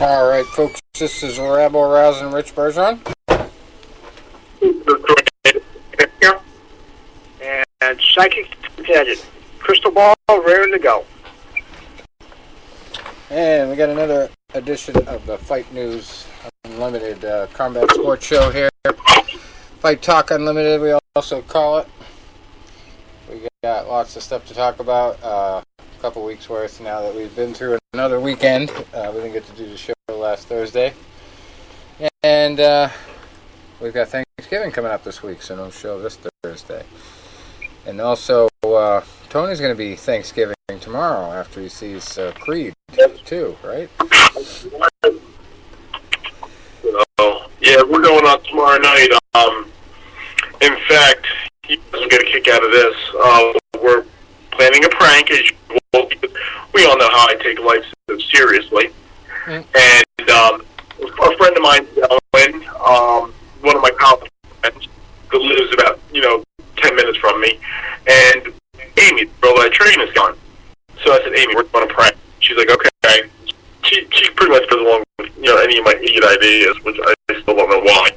All right, folks, this is Rabble Rousing Rich Bergeron. And Psychic Tangent. Crystal Ball, raring to go. And we got another edition of the Fight News Unlimited Combat Sports Show here. Fight Talk Unlimited, we also call it. We got lots of stuff to talk about. A couple weeks worth now that we've been through another weekend. We didn't get to do the show last Thursday. And we've got Thanksgiving coming up this week, so no show this Thursday. And also, Tony's going to be Thanksgiving tomorrow after he sees Creed 2, right? Yeah, we're going out tomorrow night. In fact, you guys will get a kick out of this. We're planning a prank, as usual. We all know how I take life so seriously. Mm. And a friend of mine, Ellen, one of my college friends, who lives about 10 minutes from me, and Amy, the girl that I train, is gone. So I said, Amy, we're going to prank. She's like, okay. She pretty much goes along with any of my idiot ideas, which I still don't know why.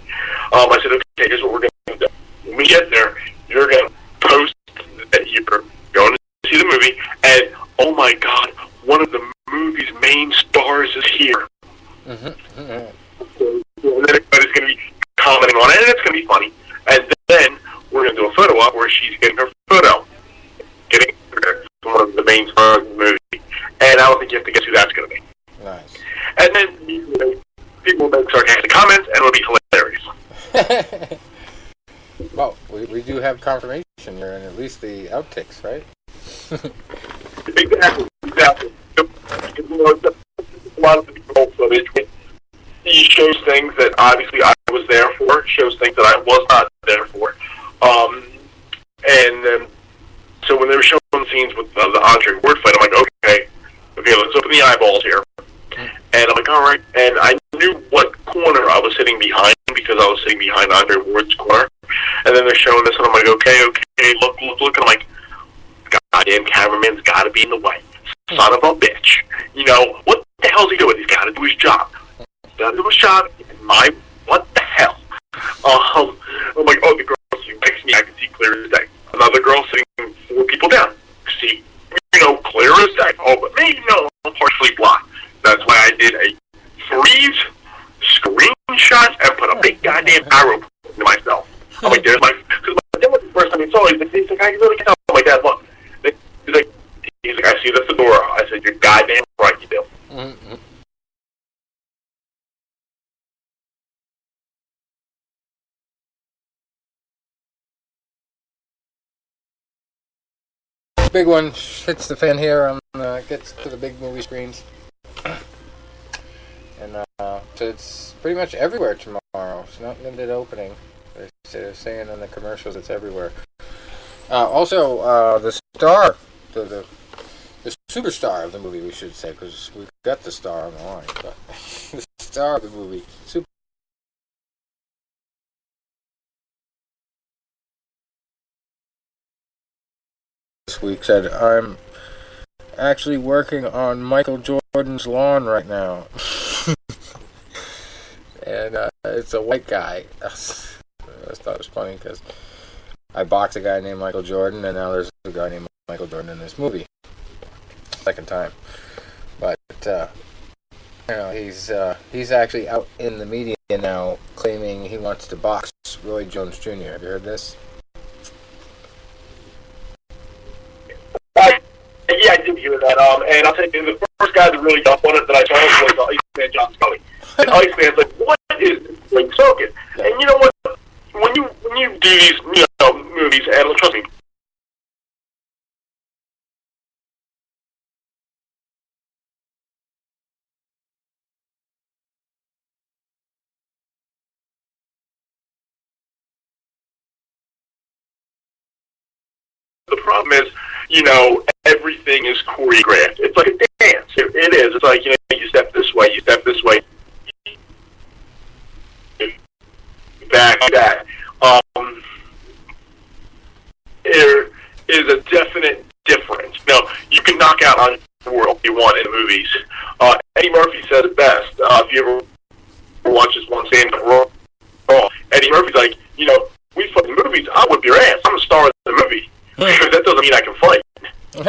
I said, okay, here's what we're going to do. When we get there, you're going to post that you're going to see the movie, and oh my God, one of the movie's main stars is here. Mm-hmm. Mm-hmm. And then everybody's going to be commenting on it, and it's going to be funny. And then we're going to do a photo op where she's getting her photo, getting one of the main stars of the movie. And I don't think you have to guess who that's going to be. Nice. And then people will make sarcastic comments, and it'll be hilarious. Well, we do have confirmation here, and at least the outtakes, right? Exactly. A lot of the control footage. He shows things that obviously I was there for, shows things that I was not there for. So when they were showing scenes with the Andre Ward fight, I'm like, okay, let's open the eyeballs here. And I'm like, all right. And I knew what corner I was sitting behind because I was sitting behind Andre Ward's corner. And then they're showing this, and I'm like, okay, look. And I'm like, goddamn cameraman's got to be in the way. Son of a bitch. What the hell's he doing? He's got to do his job. What the hell? I'm like, oh, the girl sitting next to me, I can see clear as day. Another girl sitting 4 people down. See, clear as day. Oh, but me, I'm partially blocked. That's why I did a freeze, screenshot, and put a big goddamn arrow to myself. I'm like, there's because my dad was the first time he saw it. He's like, I really can't tell. I'm like, Dad, look. He's like, I see the fedora. I said, you're goddamn right, you do. Mm-hmm. Big one hits the fan here gets to the big movie screens. And so it's pretty much everywhere tomorrow. It's not limited opening. They're saying in the commercials it's everywhere. Also, the star, the superstar of the movie, we should say, because we've got the star on the line, but the star of the movie, this week said, I'm actually working on Michael Jordan's lawn right now. And it's a white guy. I just thought it was funny because I boxed a guy named Michael Jordan, and now there's a guy named Michael Jordan in this movie. Second time. But, he's actually out in the media now claiming he wants to box Roy Jones Jr. Have you heard this? Yeah, I did hear that. And I'll tell you, the first guy that really jumped on it that I saw was Iceman John Scully. And Iceman's like, what is this thing smoking? And you know what? When you do these movies, and trust me, the problem is, everything is choreographed. It's like a dance. It is. It's like, you step this way, back, that. There is a definite difference. Now, you can knock out on the world you want in movies. Eddie Murphy said it best. If you ever watch this one stand Raw, Eddie Murphy's like, we fight in movies, I'll whip your ass. I'm a star of the movie. Because that doesn't mean I can fight. And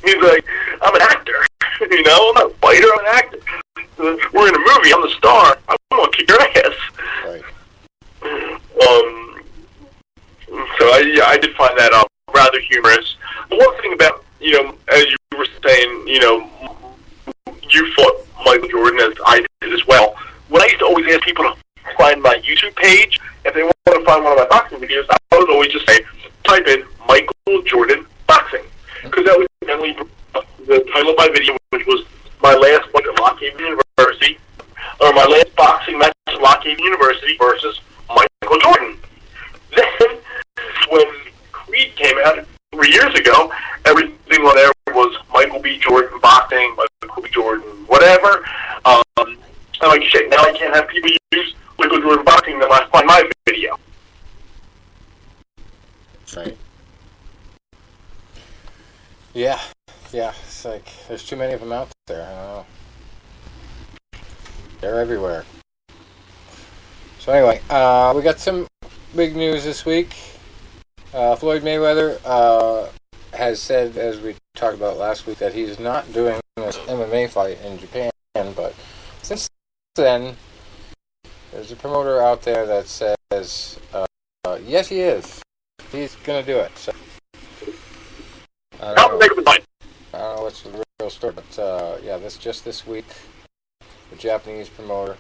he's like, I'm an actor. I'm not a fighter, I'm an actor. We're in a movie, I'm the star. I'm going to kick your ass. Right. So I did find that rather humorous. The one thing about, as you were saying, you fought Michael Jordan, as I did as well. When I used to always ask people to find my YouTube page, if they want to find one of my boxing videos, I would always just say, type in Michael Jordan boxing. Because that was generally the title of my video, which was my last fight at Lockhaven University, or my last boxing match at Lockhaven University versus Michael Jordan. Then, when Creed came out 3 years ago, everything on there was Michael B. Jordan boxing, Michael B. Jordan whatever. And like you said, now I can't have people use Michael Jordan boxing that I find my video. Right. Yeah. It's like there's too many of them out there. I don't know. They're everywhere. So anyway, we got some big news this week. Floyd Mayweather has said, as we talked about last week, that he's not doing this MMA fight in Japan. But since then, there's a promoter out there that says, yes, he is. He's going to do it. So, I don't know what's the real story, but this week, the Japanese promoter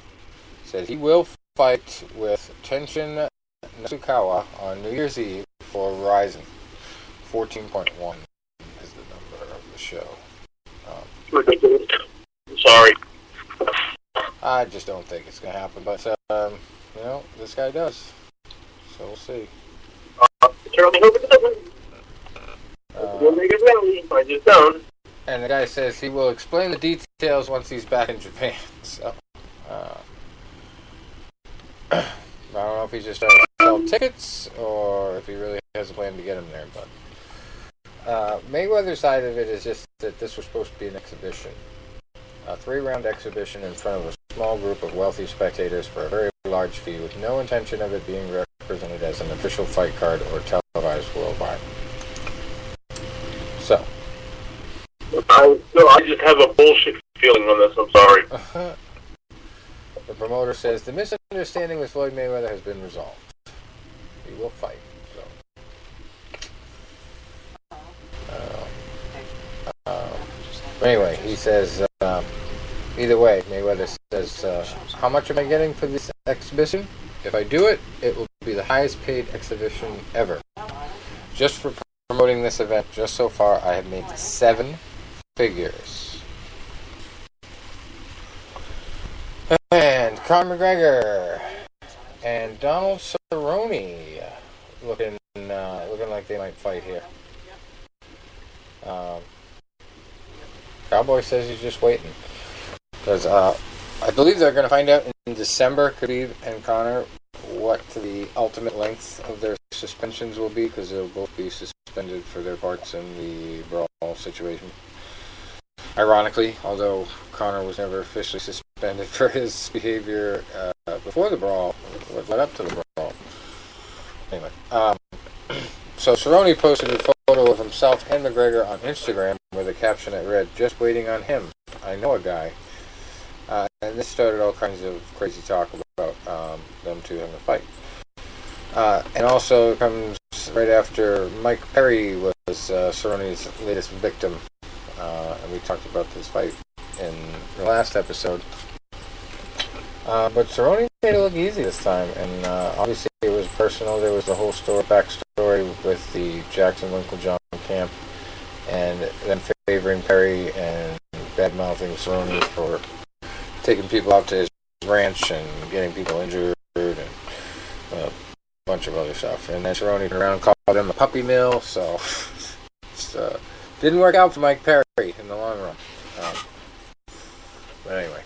said he will fight with Tenshin Nasukawa on New Year's Eve for Rising. 14.1 is the number of the show. Sorry. I just don't think it's going to happen, but, this guy does. So we'll see. We'll make it rally. I just don't. And the guy says he will explain the details once he's back in Japan. So, I don't know if he's just trying to sell tickets or if he really has a plan to get him there. But Mayweather's side of it is just that this was supposed to be an exhibition. A 3-round exhibition in front of a small group of wealthy spectators for a very large fee with no intention of it being represented as an official fight card or televised worldwide. So. I just have a bullshit feeling on this, I'm sorry. The promoter says the misunderstanding with Floyd Mayweather has been resolved. He will fight. Anyway, he says, either way, Mayweather says, how much am I getting for this exhibition? If I do it, it will be the highest paid exhibition ever. Just for promoting this event, just so far, I have made 7 figures. And Conor McGregor and Donald Cerrone looking like they might fight here. Cowboy says he's just waiting. Because I believe they're going to find out in December, Khabib and Conor, what the ultimate length of their suspensions will be, because they'll both be suspended for their parts in the brawl situation. Ironically, although Conor was never officially suspended for his behavior before the brawl, what led up to the brawl. Anyway, so Cerrone posted a photo of himself and McGregor on Instagram with a caption that read, "Just waiting on him. I know a guy." And this started all kinds of crazy talk about them two having a fight. And also it comes right after Mike Perry was Cerrone's latest victim. And we talked about this fight in the last episode. But Cerrone made it look easy this time, and obviously it was personal. There was the whole backstory with the Jackson Winklejohn camp, and them favoring Perry and bad-mouthing Cerrone for taking people out to his ranch and getting people injured and a bunch of other stuff. And then Cerrone turned around and called him a puppy mill, so it didn't work out for Mike Perry in the long run. But anyway,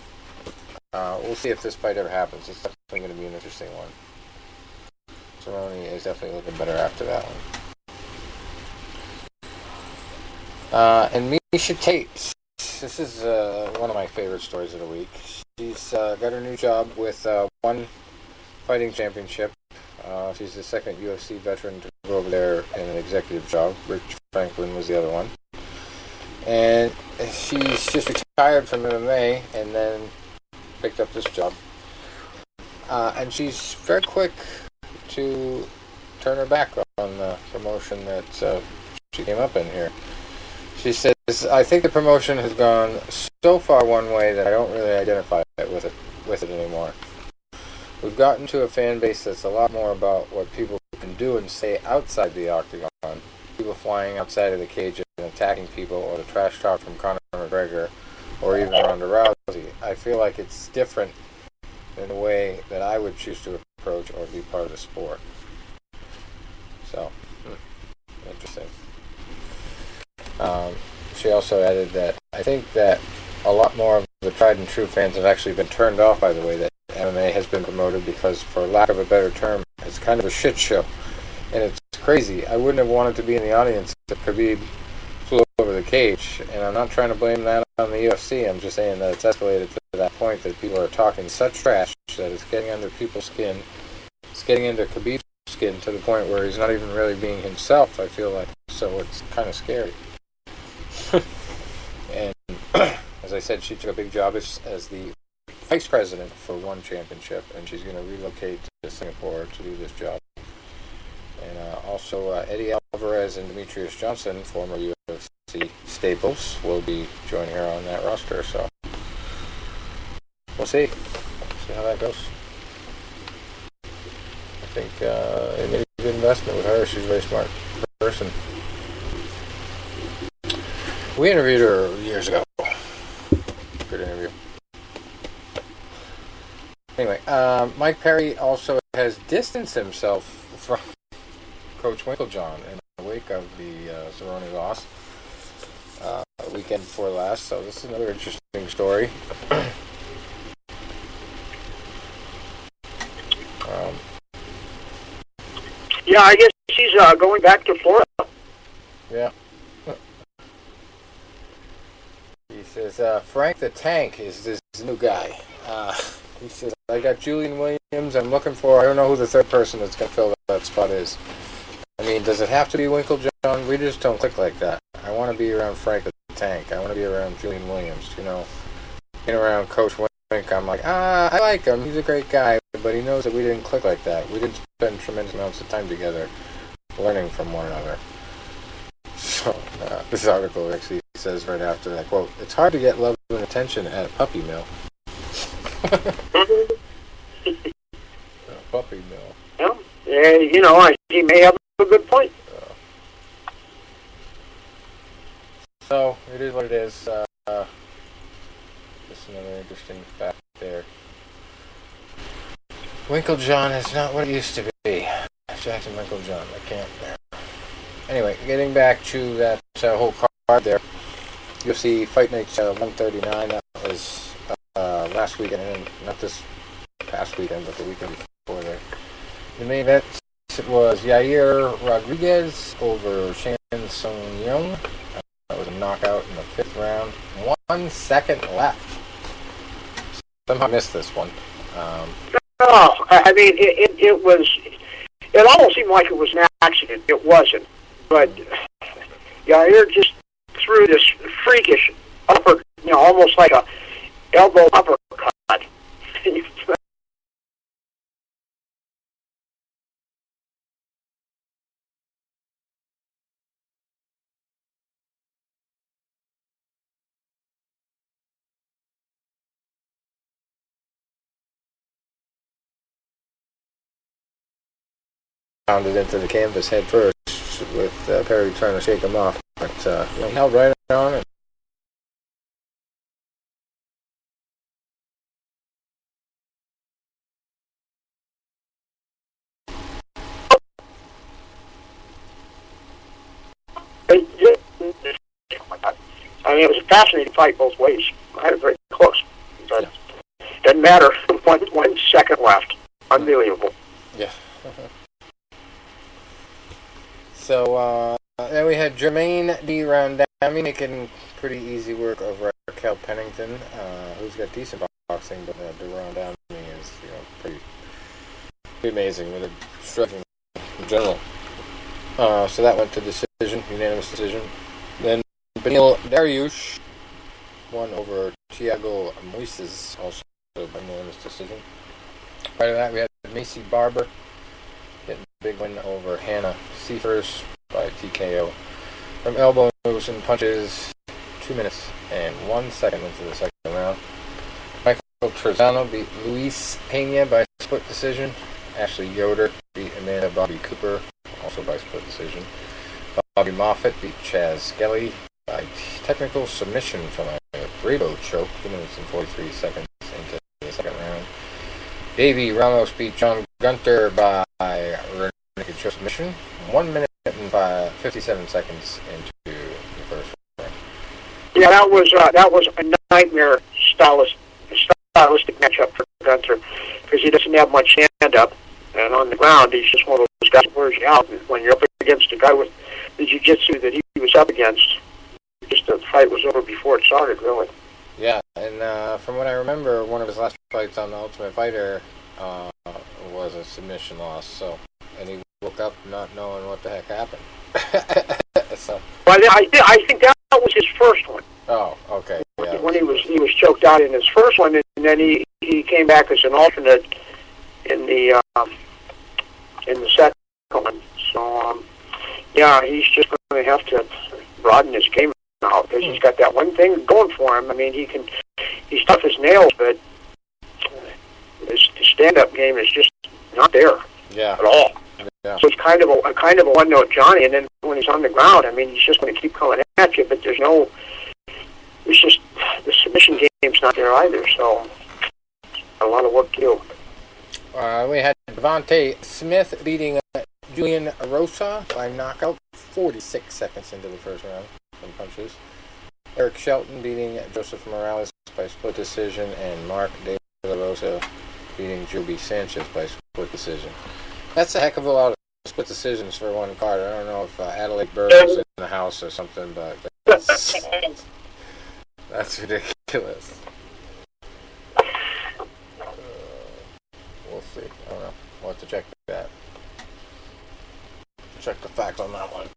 we'll see if this fight ever happens. It's definitely going to be an interesting one. Cerrone is definitely looking better after that one. And Miesha Tate this is one of my favorite stories of the week. She's got her new job with one fighting championship. She's the second UFC veteran to go over there in an executive job. Rich Franklin was the other one. And she's just retired from MMA and then picked up this job. And she's very quick to turn her back on the promotion that she came up in here. She says, I think the promotion has gone so far one way that I don't really identify with it anymore. We've gotten to a fan base that's a lot more about what people can do and say outside the octagon. People flying outside of the cage and attacking people, or the trash talk from Conor McGregor, or even Ronda Rousey. I feel like it's different in a way that I would choose to approach or be part of the sport. So, interesting. She also added that I think that a lot more of the tried and true fans have actually been turned off by the way that MMA has been promoted because, for lack of a better term, it's kind of a shit show. And it's crazy. I wouldn't have wanted to be in the audience if Khabib flew over the cage. And I'm not trying to blame that on the UFC. I'm just saying that it's escalated to that point that people are talking such trash that it's getting under people's skin. It's getting into Khabib's skin to the point where he's not even really being himself, I feel like. So it's kind of scary. And as I said, she took a big job as the vice president for one championship, and she's going to relocate to Singapore to do this job. And also Eddie Alvarez and Demetrius Johnson, former UFC staples, will be joining her on that roster. So we'll see how that goes. I think it made a good investment with her. She's a very smart person. We interviewed her years ago. Good interview. Anyway, Mike Perry also has distanced himself from Coach Winkeljohn in the wake of the Cerrone loss weekend before last. So this is another interesting story. Yeah, I guess he's going back to Florida. Yeah. He says, Frank the Tank is this new guy. He says, I got Julian Williams. I'm looking for, I don't know who the third person that's going to fill that spot is. I mean, does it have to be Winkeljohn? We just don't click like that. I want to be around Frank the Tank. I want to be around Julian Williams. You know, being around Coach Wink, I'm like, I like him. He's a great guy. But he knows that we didn't click like that. We didn't spend tremendous amounts of time together learning from one another. So, this article actually says right after that, quote, it's hard to get love and attention at a puppy mill. Puppy mill. Yeah, you know, he may have a good point. So, it is what it is. Just another interesting fact there. Winkeljohn is not what it used to be. Jackson Winkeljohn, I can't. Anyway, getting back to that whole card there. UFC Fight Night 139, that was last weekend, and not this past weekend, but the weekend before there. The main event was Yair Rodriguez over Chan Sung Young. That was a knockout in the 5th round. 1 second left. Somehow missed this one. I mean, it almost seemed like it was an accident. It wasn't. But Yair just threw this freakish upper, you know, almost like a elbow uppercut. Pounded into the canvas head first, with Perry trying to shake him off, but he held right on it. I mean, it was a fascinating fight both ways. I had it very close. But doesn't matter. 1 second left. Unbelievable. Yeah. So then we had Jermaine D. Randami making pretty easy work of Raquel Pennington, who's got decent boxing, but Deron Downey is pretty amazing with a striking in general. So that went to decision, unanimous decision. Then Beneil Dariush won over Thiago Moises, also by unanimous decision. Prior to that, we had Macy Barber getting a big win over Hannah Seifers by TKO. From elbows and punches, 2 minutes and 1 second into the second round. Michael Trezano beat Luis Pena by split decision. Ashley Yoder beat Amanda Bobby Cooper, also by split decision. Bobby Moffett beat Chaz Skelly by technical submission from a Bravo choke, 2 minutes and 43 seconds into the second round. Davey Ramos beat John Gunter by rear naked choke submission, 1 minute and 57 seconds into the first round. Yeah, that was a nightmare stylistic matchup for Gunter, because he doesn't have much stand up, and on the ground he's just one of those guys who wears you out. When you're up against a guy with the jiu-jitsu that he was up against, just the fight was over before it started, really. Yeah, and from what I remember, one of his last fights on The Ultimate Fighter was a submission loss. And he woke up not knowing what the heck happened. So. But I think that was his first one. Oh, okay. Yeah. When he was choked out in his first one, and then he came back as an alternate in the second one. So yeah, he's just going to have to broaden his game out, because he's got that one thing going for him. I mean, he's tough as nails, but his stand-up game is just not there at all. Yeah. So it's kind of a one-note Johnny, and then when he's on the ground, I mean, he's just going to keep coming at you, but it's just the submission game's not there either. So a lot of work to do. We had Devontae Smith beating Julian Rosa by knockout, 46 seconds into the first round from punches. Eric Shelton beating Joseph Morales by split decision, and Mark De La Rosa beating Joby Sanchez by split decision. That's a heck of a lot of split decisions for one card. I don't know if Adelaide Burke was in the house or something, but that's ridiculous. We'll see. I don't know. We'll have to check that. Check the facts on that one.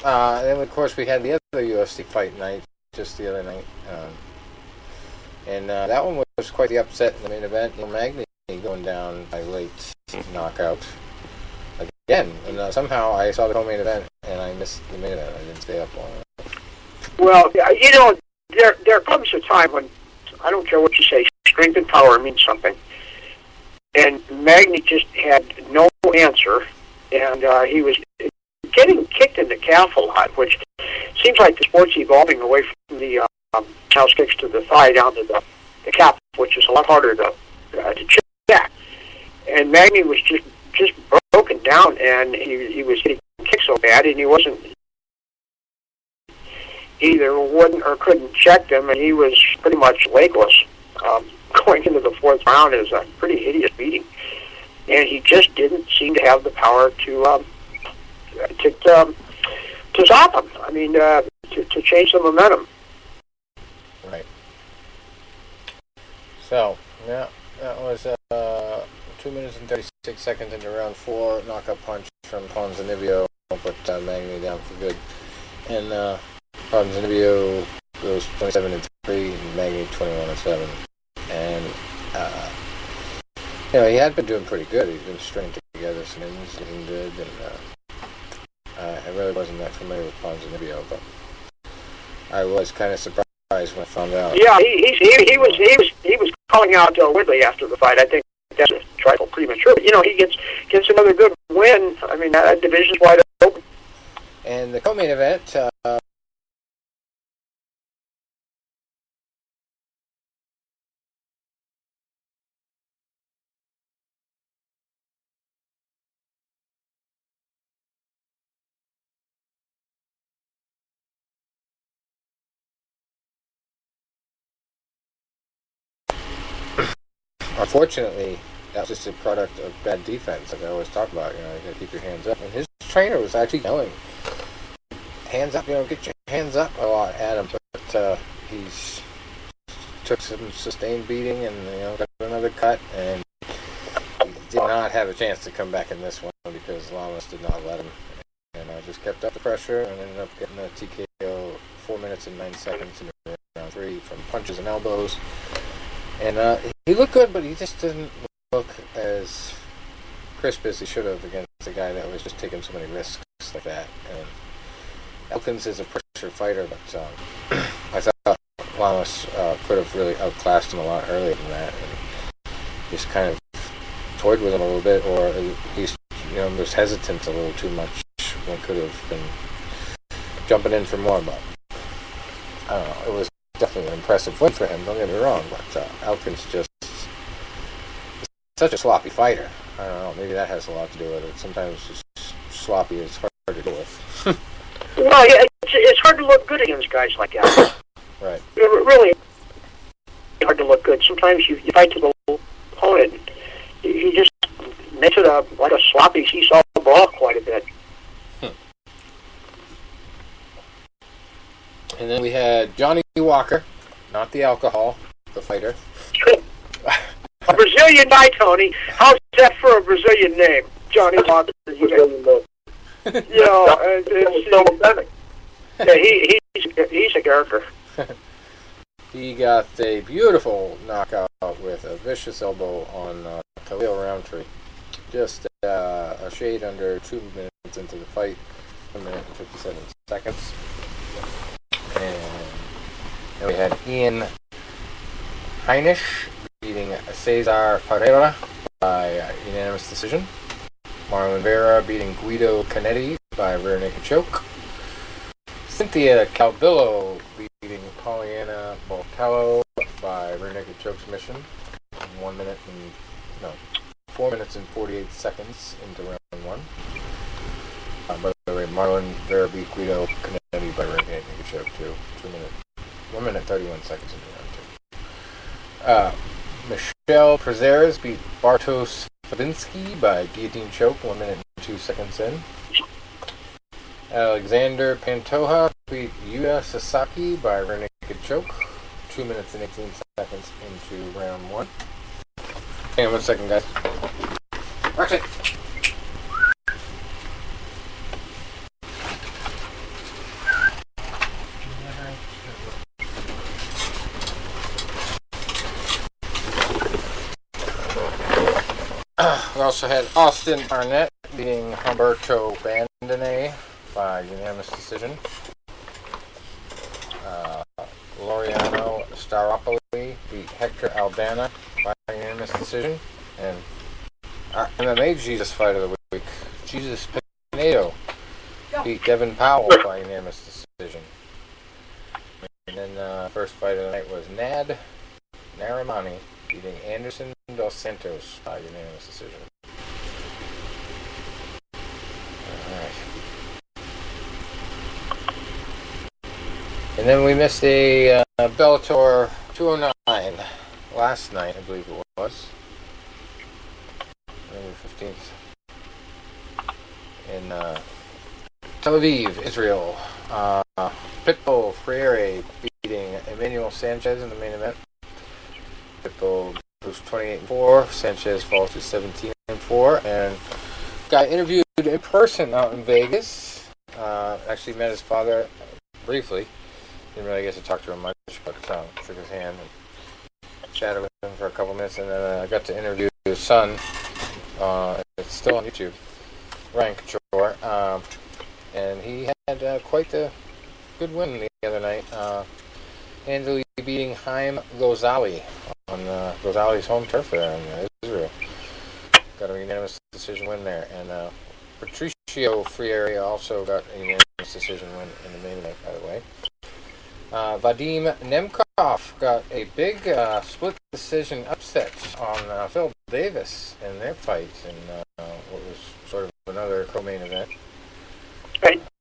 Then, of course, we had the other UFC fight night just the other night. And that one was quite the upset in the main event. Neil Magny going down by late knockout again. And somehow I saw the co-main event and I missed the main event. I didn't stay up long enough. Well, there comes a time when, I don't care what you say, strength and power means something. And Magny just had no answer, and he was getting kicked in the calf a lot, which seems like the sport's evolving away from the house kicks to the thigh down to the calf, which is a lot harder to check. And Magny was just broken down, and he was getting kicked so bad, and he wasn't either wouldn't or couldn't check them, and he was pretty much legless. Going into the fourth round is a pretty hideous beating, and he just didn't seem to have the power to stop him. I mean, to change the momentum. Right. So, yeah, that was 2 minutes and 36 seconds into round 4. Knockout punch from Ponzinibbio put Magny down for good. And Ponzinibbio goes 27-3, and Magny 21-7. And he had been doing pretty good. He's been stringing together some ins, looking good, and I really wasn't that familiar with Ponzinibbio, but I was kind of surprised when I found out. Yeah, he was calling out Woodley after the fight. I think that's a trifle premature, but he gets another good win. I mean, that division's wide open. And the co-main event. Unfortunately, that was just a product of bad defense, like I always talk about. You gotta keep your hands up. And his trainer was actually yelling, "Hands up! Get your hands up!" a lot at him. But he's took some sustained beating and got another cut, and he did not have a chance to come back in this one because Lamas did not let him, and just kept up the pressure and ended up getting a TKO 4 minutes and 9 seconds in round 3 from punches and elbows. And he looked good, but he just didn't look as crisp as he should have against a guy that was just taking so many risks like that. And Elkins is a pressure fighter, but I thought Lamas could have really outclassed him a lot earlier than that, and just kind of toyed with him a little bit, or at least was hesitant a little too much when could have been jumping in for more. But I don't know, it was definitely an impressive win for him, don't get me wrong, but Elkins just is such a sloppy fighter. I don't know, maybe that has a lot to do with it. Sometimes just sloppy is hard to deal with. Well, yeah, it's hard to look good against guys like that. Right. Really hard to look good. Sometimes you fight to the opponent, he just makes it like a sloppy seesaw ball quite a bit. And then we had Johnny Walker, not the alcohol, the fighter. A Brazilian guy, Tony. How's that for a Brazilian name? Johnny Walker. He's a character. He got a beautiful knockout with a vicious elbow on Khalil Roundtree. Just a shade under 2 minutes into the fight, 1 minute and 57 seconds. And then we had Ian Heinisch beating Cesar Pereira by unanimous decision. Marlon Vera beating Guido Canetti by rear naked choke. Cynthia Calvillo beating Pollyanna Bolcallo by rear naked choke submission in 4 minutes and 48 seconds into round 1. By the way, Marlon Vera beat Guido Canetti by rear naked choke too. 1 minute 31 seconds into round 2. Michelle Prazeres beat Bartosz Fabinski by guillotine choke 1 minute and 2 seconds in. Alexander Pantoja beat Yuya Sasaki by rear naked choke 2 minutes and 18 seconds into round 1. Hang on 1 second, guys. Roxy! We also had Austin Arnett beating Humberto Bandone by unanimous decision. Laureano Staropoli beat Hector Aldana by unanimous decision. And our MMA Jesus Fight of the Week, Jesus Pinedo, beat Devin Powell by unanimous decision. And then first fight of the night was Nad Narimani beating Anderson Dos Santos by unanimous decision. Alright. And then we missed a Bellator 209 last night, I believe it was. November 15th. In Tel Aviv, Israel. Pitbull Freire beating Emmanuel Sanchez in the main event. Pitbull was 28-4. Sanchez falls to 17-4. And got interviewed in person out in Vegas. Actually met his father briefly. Didn't really get to talk to him much, but shook his hand and chatted with him for a couple minutes. And then I got to interview his son. It's still on YouTube. Ryan Couture. And he had quite a good win the other night. Handily beating Haim Ghazali on Ghazali's home turf there in Israel. Got a unanimous decision win there. And Patricio Freire also got a unanimous decision win in the main event, by the way. Vadim Nemkov got a big split decision upset on Phil Davis in their fight in what was sort of another co-main event.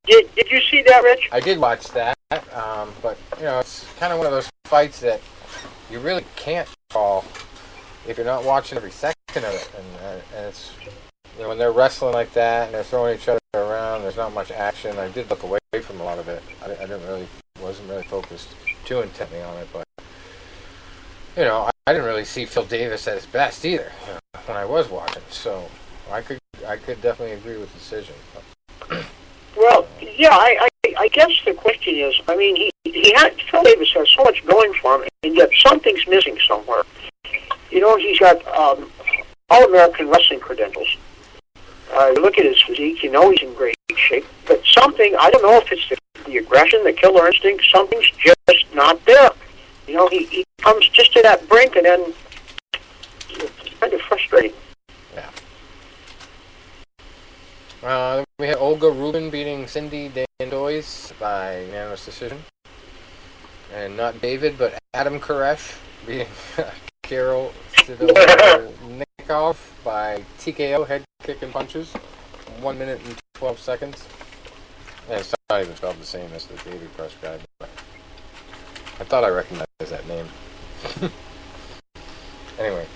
Did you see that, Rich? I did watch that, but it's kind of one of those fights that you really can't call if you're not watching every second of it. And it's when they're wrestling like that and they're throwing each other around, there's not much action. I did look away from a lot of it. I wasn't really focused. too intently on it, but I didn't really see Phil Davis at his best either when I was watching. So I could definitely agree with the decision. Well, yeah, I guess the question is, I mean, Phil Davis has so much going for him, and yet something's missing somewhere. He's got All-American wrestling credentials. You look at his physique, he's in great shape, but something, I don't know if it's the aggression, the killer instinct, something's just not there. He comes just to that brink, and then it's kind of frustrating. Yeah. We had Olga Rubin beating Cindy Dandois by unanimous decision. And not David, but Adam Koresh beating Carol Sidornikov by TKO, head kick and punches. 1 minute and 12 seconds. And it's not even spelled the same as the David Press guy, but I thought I recognized that name. Anyway.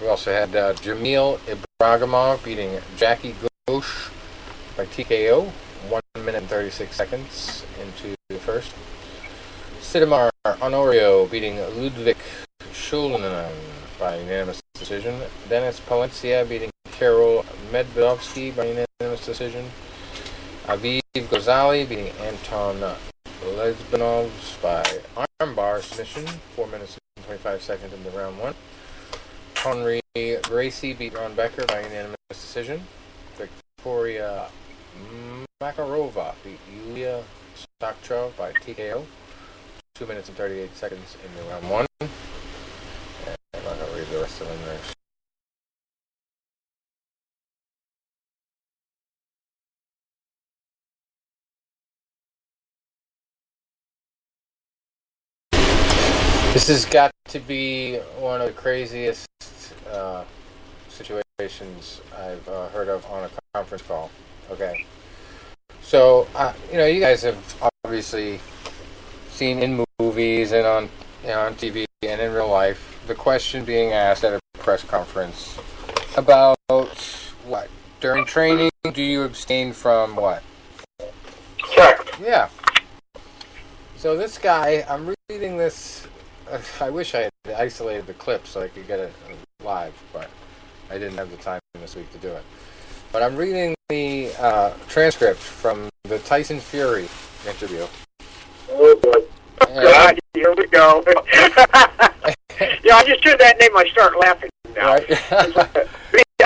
We also had Jamil Ibragimov beating Jackie Ghosh by TKO, 1 minute and 36 seconds into the first. Sidamar Honorio beating Ludwig Schulinen by unanimous decision. Dennis Palencia beating Karol Medvedovsky by unanimous decision. Aviv Ghazali beating Anton Lesbanovs by armbar submission, 4 minutes and 25 seconds into round one. Henry Gracie beat Ron Becker by unanimous decision. Victoria Makarova beat Yulia Stockchow by TKO. 2 minutes and 38 seconds into round one. And I'm not going to read the rest of them there. This has got to be one of the craziest situations I've heard of on a conference call. Okay. So, you guys have obviously seen in movies and on TV and in real life the question being asked at a press conference about what? During training, do you abstain from what? Sex. Yeah. So this guy, I'm reading this. I wish I had isolated the clip so I could get it live, but I didn't have the time this week to do it. But I'm reading the transcript from the Tyson Fury interview. Oh, boy. God, here we go. I just hear that name, I start laughing now. Right?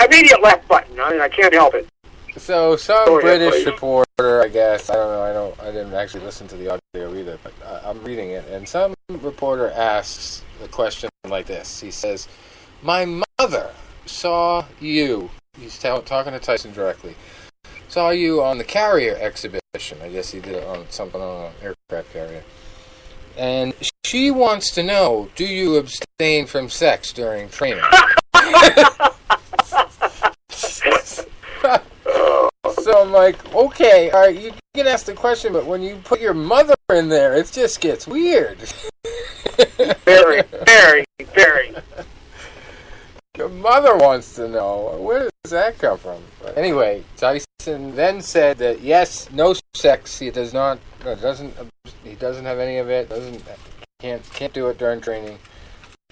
Immediate laugh button. I can't help it. So some British reporter, I guess, I don't know, I didn't actually listen to the audio either, but I'm reading it, and some reporter asks the question like this. He says, "My mother saw you," he's talking to Tyson directly, "saw you on the Carrier exhibition." I guess he did it on something on an aircraft carrier. "And she wants to know, do you abstain from sex during training?" So I'm like, okay, all right, you can ask the question, but when you put your mother in there, it just gets weird. Very, very, very. Your mother wants to know. Where does that come from? But anyway, Tyson then said that yes, no sex. He doesn't have any of it. Can't do it during training.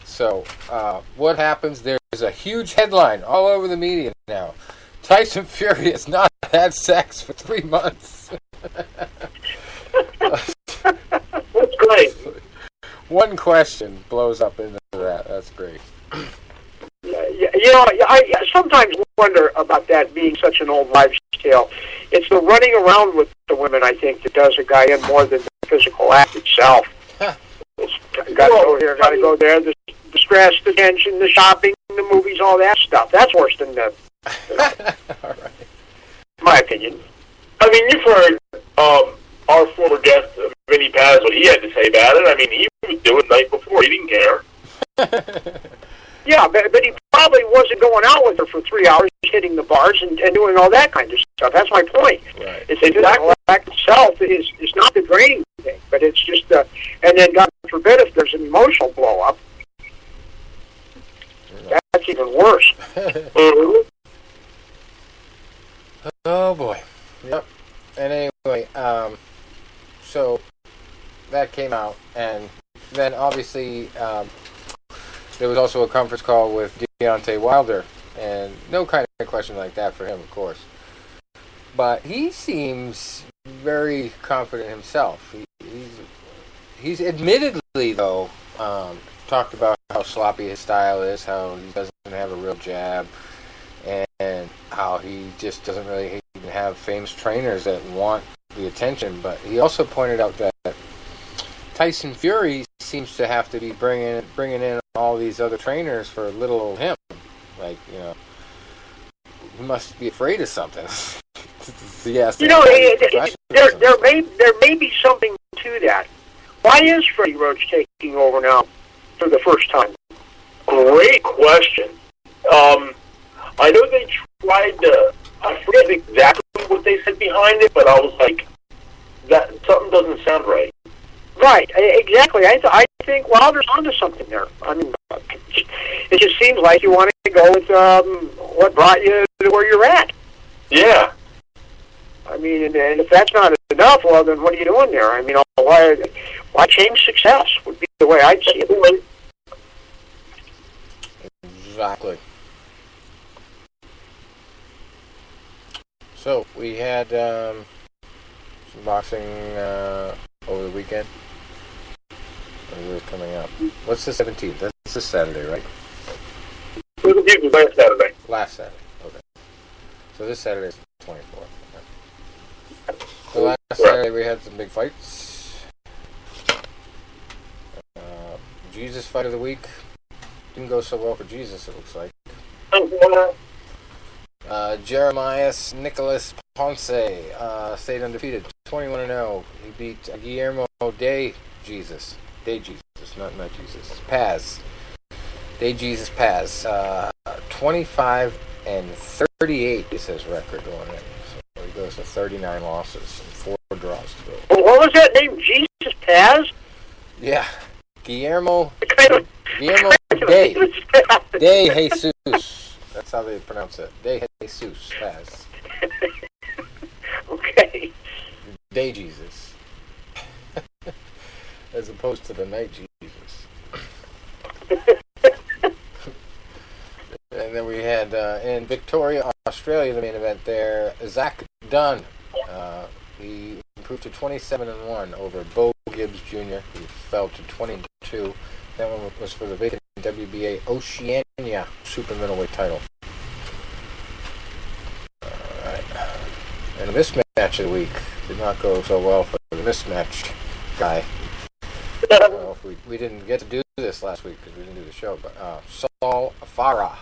So what happens? There's a huge headline all over the media now. Tyson Fury has not had sex for 3 months. That's great. One question blows up into that. That's great. I sometimes wonder about that being such an old wives' tale. It's the running around with the women, I think, that does a guy in more than the physical act itself. Got to go here, got to go there. The stress, the tension, the shopping, the movies, all that stuff. That's worse than the... All right. My opinion. I mean, you've heard our former guest, Vinny Paz, what he had to say about it. I mean, he was doing it the night before. He didn't care. Yeah, but he probably wasn't going out with her for 3 hours, hitting the bars and doing all that kind of stuff. That's my point. Right. It's the act itself is not the draining thing, but it's just the... And then, God forbid, if there's an emotional blow-up, that's even worse. Mm-hmm. Oh boy. Yep. And anyway, so that came out, and then obviously there was also a conference call with Deontay Wilder, and no kind of question like that for him, of course. But he seems very confident himself. He's admittedly, though, talked about how sloppy his style is, how he doesn't have a real jab, and how he just doesn't really even have famous trainers that want the attention. But he also pointed out that Tyson Fury seems to have to be bringing in all these other trainers for little old him. Like, you know, he must be afraid of something. Yes, there may be something to that. Why is Freddie Roach taking over now for the first time? Great question. I know they tried to, I forget exactly what they said behind it, but I was like, that something doesn't sound right. Right, exactly. I think Wilder's onto something there. I mean, it just seems like you wanted to go with what brought you to where you're at. Yeah. I mean, and if that's not enough, well, then what are you doing there? I mean, why change success would be the way I'd see it. Exactly. So, we had some boxing over the weekend. What is coming up? What's the 17th? That's this Saturday, right? Last Saturday. Last Saturday, okay. So this Saturday is the 24th. Okay. So last Saturday we had some big fights. Jesus fight of the week. Didn't go so well for Jesus, it looks like. Jeremias Nicholas Ponce stayed undefeated, 21-0. He beat Guillermo Day Jesus, not Jesus. Paz. Day Jesus Paz. 25-38 is his record going in. So he goes to 39 losses and 4 draws to go. What was that name? Jesus Paz? Yeah. Guillermo Day. Day Jesus. That's how they pronounce it. Day Jesus Paz. Okay. Day Jesus. As opposed to the night Jesus. And then we had in Victoria, Australia, the main event there, Zach Dunn. He improved to 27-1 over Bo Gibbs Jr., who fell to 20-2. That one was for the vacant WBA Oceania super middleweight title. Alright. And the mismatch of the week did not go so well for the mismatched guy. We didn't get to do this last week because we didn't do the show, but Saul Farah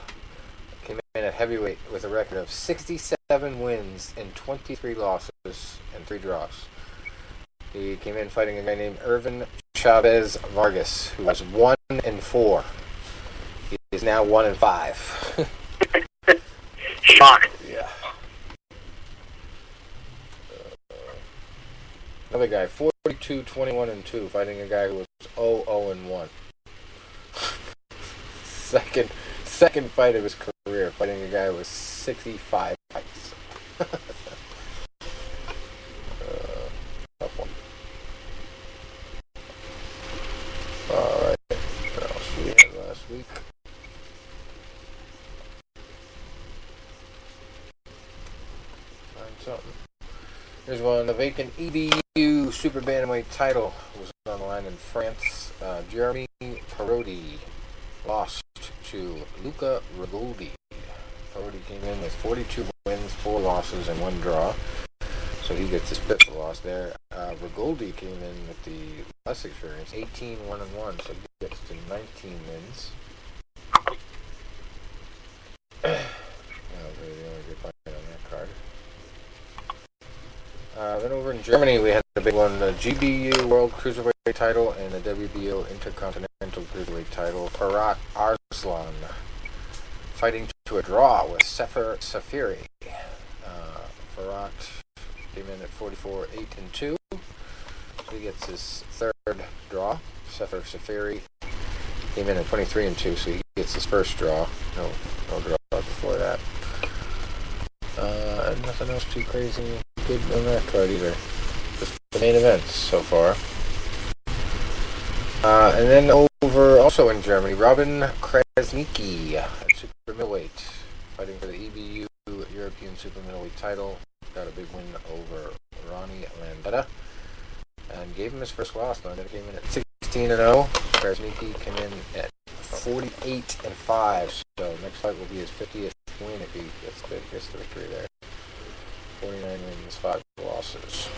came in at heavyweight with a record of 67 wins and 23 losses and 3 draws. He came in fighting a guy named Irvin Chavez Vargas, who was 1-4. He is now 1-5. Shock. Yeah. Another guy, 42-21-2, fighting a guy who was 0-0-1. Second fight of his career, fighting a guy who was 65 fights. Tough one. Alright, what else we had last week? Find something. Here's one. The vacant EBU Super Bantamweight title was on the line in France. Jeremy Parodi lost to Luca Rigoldi. Parodi came in with 42 wins, 4 losses, and 1 draw. So he gets his fifth loss there. Rigoldi came in with the less experience, 18-1-1, so he gets to 19 wins. Really the only good fight on that card. Then over in Germany, we had the big one, the GBU World Cruiserweight title and the WBO Intercontinental Cruiserweight title. Parat Arslan fighting to a draw with Sefer Safiri. Parat came in at 44-8-2. So he gets his third draw. Sefer Safiri came in at 23-2, so he gets his first draw. No draw before that. And nothing else too crazy good on that card either. Just the main events so far. And then over, also in Germany, Robin Krasnicki at super middleweight, fighting for the EBU European super middleweight title. Got a big win over Ronnie Landetta and gave him his first loss. Landetta came in at 16-0. Krasnicki came in at 48-5. So next fight will be his 50th win if he gets the victory there. 49 wins, 5 losses.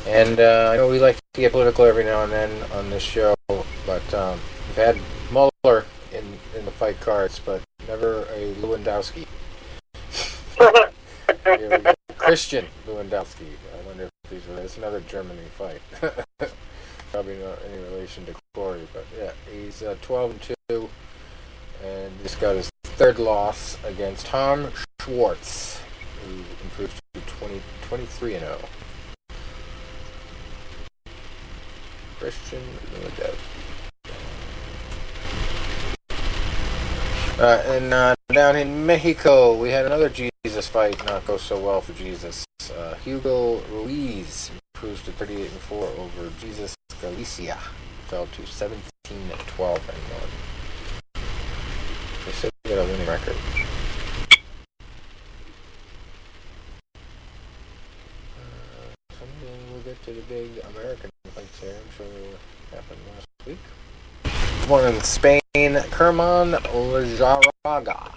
And I know we like to get political every now and then on this show, but we've had Mueller in the fight cards, but never a Lewandowski. Christian Lewandowski. I wonder if these are. It's another Germany fight. Probably not any relation to Corey, but yeah, he's 12-2, and just got his third loss against Tom Schwartz, who improved to 23-0. Christian Lewandowski. And down in Mexico, we had another Jesus fight not go so well for Jesus. Hugo Ruiz improves to 38-4 over Jesus Galicia. Fell to 17-12-1. They still get a winning record. We'll get to the big American fights here. I'm sure what happened last week. One in Spain, Kerman Lizarraga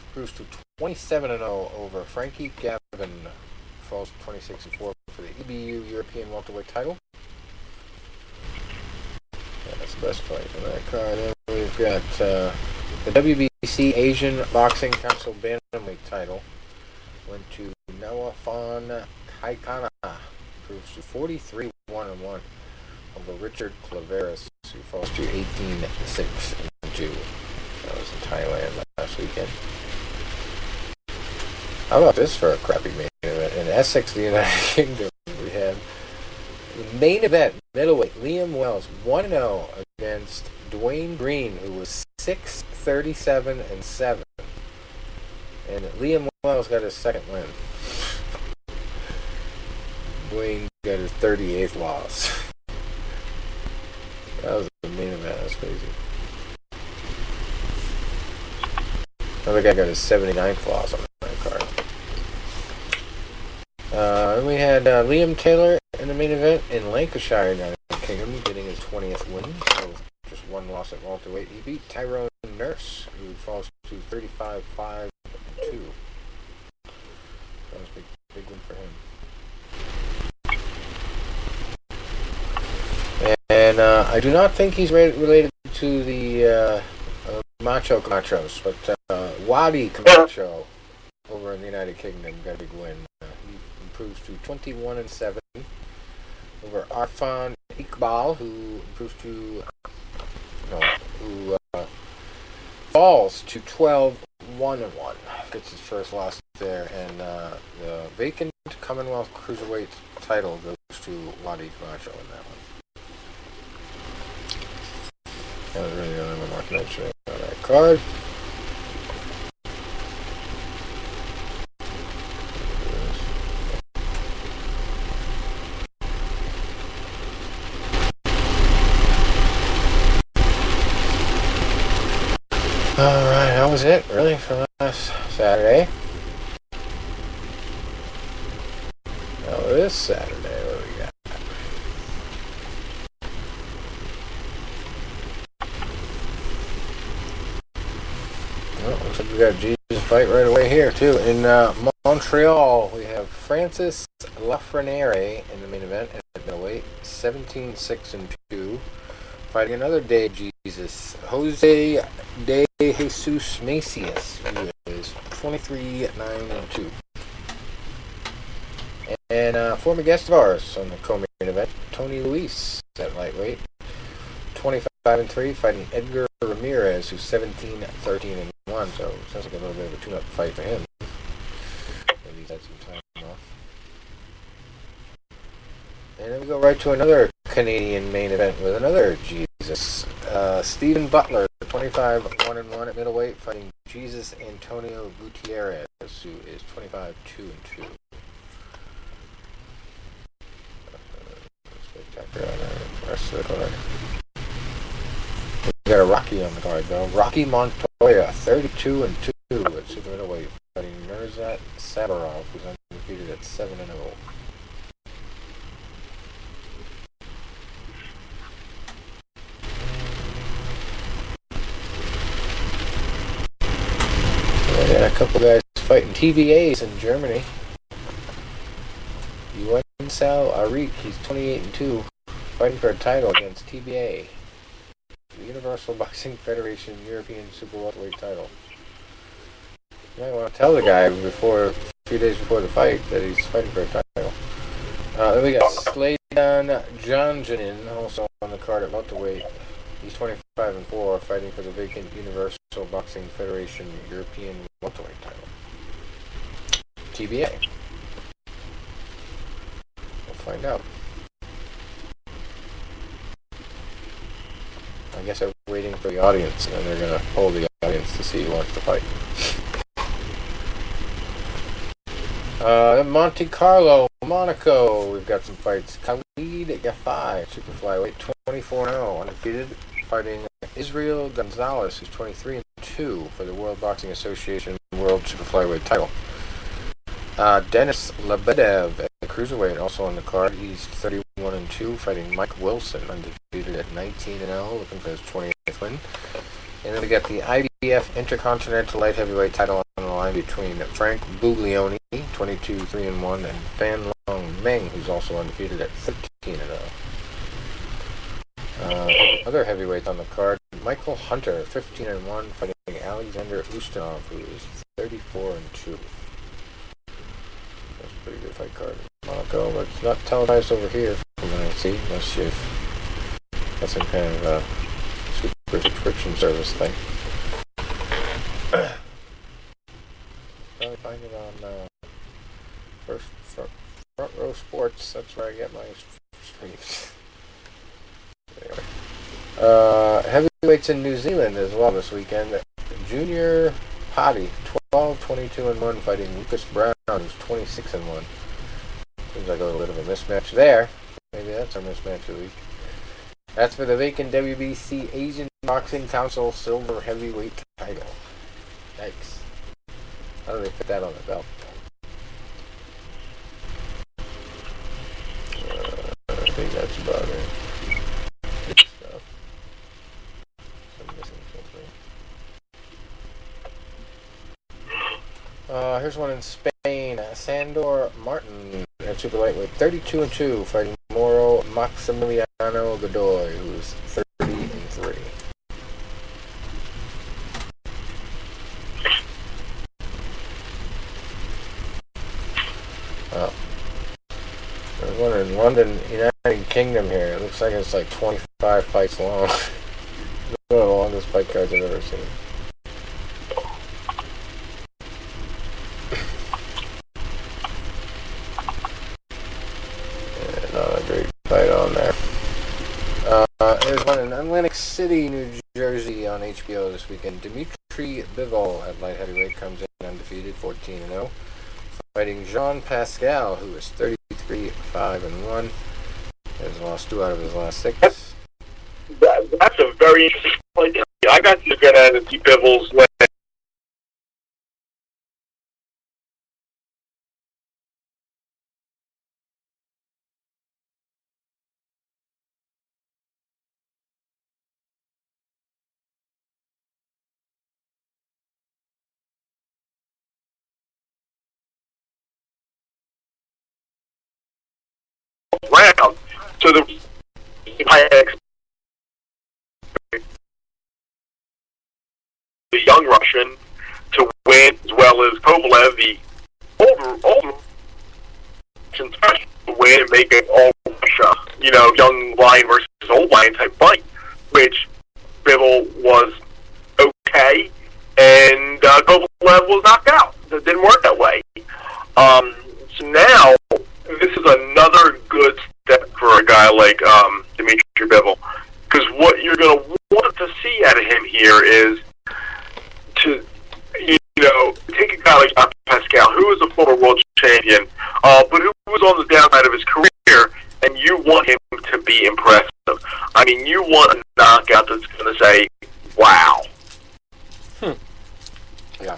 improves to 27-0 over Frankie Gavin. Falls 26-4 for the EBU European welterweight title. Yeah, that's the best fight in that card. Then we've got the WBC Asian Boxing Council Bantamweight title. Went to Noah Fon Kaikana. Improves to 43-1-1 over Richard Claveris, who falls to 18-6-2. That was in Thailand last weekend. How about this for a crappy main event? In Essex, the United Kingdom, we have the main event, middleweight, Liam Wells, 1-0 against Dwayne Green, who was 6-37-7. And Liam Wells got his second win. Dwayne got his 38th loss. That was the main event. That's crazy. Another guy got his 79th loss on that card. Then we had Liam Taylor in the main event in Lancashire, United Kingdom, getting his 20th win. So just one loss at welterweight. He beat Tyrone Nurse, who falls to 35-5-2. That was a big win for him. And I do not think he's related to the Macho Camachos, but Wadi Camacho over in the United Kingdom got a big win. He improves to 21-7 over Arfan Iqbal, who improves to falls to 12-1-1. Gets his first loss there, and the vacant Commonwealth Cruiserweight title goes to Wadi Camacho in that one. That was really the only one worth mentioning on that card. Alright, that was it, really, for last Saturday. Now, this Saturday, what do we got? Well, looks like we got a Jesus fight right away here, too. In Montreal, we have Francis Lafreniere in the main event at middleweight, 17-6-2. Fighting another day Jesus, Jose De Jesus Macias, who is 23-9-2. And former guest of ours on the co-main event, Tony Luis at lightweight, 25-3, fighting Edgar Ramirez, who's 17-13-1. So sounds like a little bit of a tune-up fight for him. Maybe he's had some time off. And then we go right to another Canadian main event with another Jesus. Stephen Butler, 25-1-1 at middleweight, fighting Jesus Antonio Gutierrez, who is 25-2-2. Spectacular on that. rest of the card. We got a Rocky on the card, though. Rocky Montoya, 32-2 at super middleweight, fighting Mirzat Sabarov, who's undefeated at 7-0. We got a couple guys fighting TVAs in Germany. Yuensao Arik, he's 28-2, fighting for a title against TBA, the Universal Boxing Federation European Super Welterweight title. You might want to tell the guy a few days before the fight that he's fighting for a title. Then we got Sladen Janjanin, also on the card at welterweight. He's 25-4, fighting for the vacant Universal Boxing Federation European Welterweight title. TBA. We'll find out. I guess they're waiting for the audience, and then they're going to poll the audience to see who wants to fight. Monte Carlo, Monaco, we've got some fights. Khalid Gafai, super flyweight, 24-0, undefeated, fighting Israel Gonzalez, who's 23-2 for the World Boxing Association World Super Flyweight title. Denis Lebedev at cruiserweight, also on the card. He's 31-2, fighting Mike Wilson, undefeated at 19-0, looking for his 20th win. And then we got the IBF Intercontinental Light Heavyweight title on the line between Frank Buglioni, 22-3-1, and Fan Long Meng, who's also undefeated at 13-0. Other heavyweights on the card: Michael Hunter, 15-1, fighting Alexander Ustinov, who is 34-2. That's a pretty good fight card in Monaco, but it's not televised over here from what I see, unless you've got some kind of super subscription service thing. I'll find it on front row sports. That's where I get my streams. Anyway, heavyweights in New Zealand as well this weekend. Junior Potty, 12-22-1, fighting Lucas Brown, who's 26-1. Seems like a little bit of a mismatch there. Maybe that's our mismatch of the week. That's for the vacant WBC Asian Boxing Council Silver Heavyweight title. Yikes. How do they fit that on the belt? I think that's about it. Good stuff. I'm missing something. Here's one in Spain. Sandor Martin at super lightweight, 32-2, fighting Moro Maximiliano Godoy, who's 30-3. Oh. There's one in London, United Kingdom here. It looks like it's like 25 fights long. It's one of the longest fight cards I've ever seen. Not a great fight on there. There's one in Atlantic City, New Jersey on HBO this weekend. Dimitri Bivol at light heavyweight comes in undefeated, 14-0. Fighting Jean Pascal, who is 33-5-1. Has lost 2 out of his last 6. That's a very interesting fight. I got to get at it, Bivol's leg. Round. So the young Russian to win, as well as Kovalev, the older Russian to win and make it all Russia, young lion versus old lion type fight, which Bivol was okay, and Kovalev was knocked out. It didn't work that way. So now, this is another good step for a guy like Dimitri Bivol, because what you're going to want to see out of him here is to, take a guy like Pascal, who is a former world champion, but who was on the downside of his career, and you want him to be impressive. knockout that's going to say, wow. Yeah.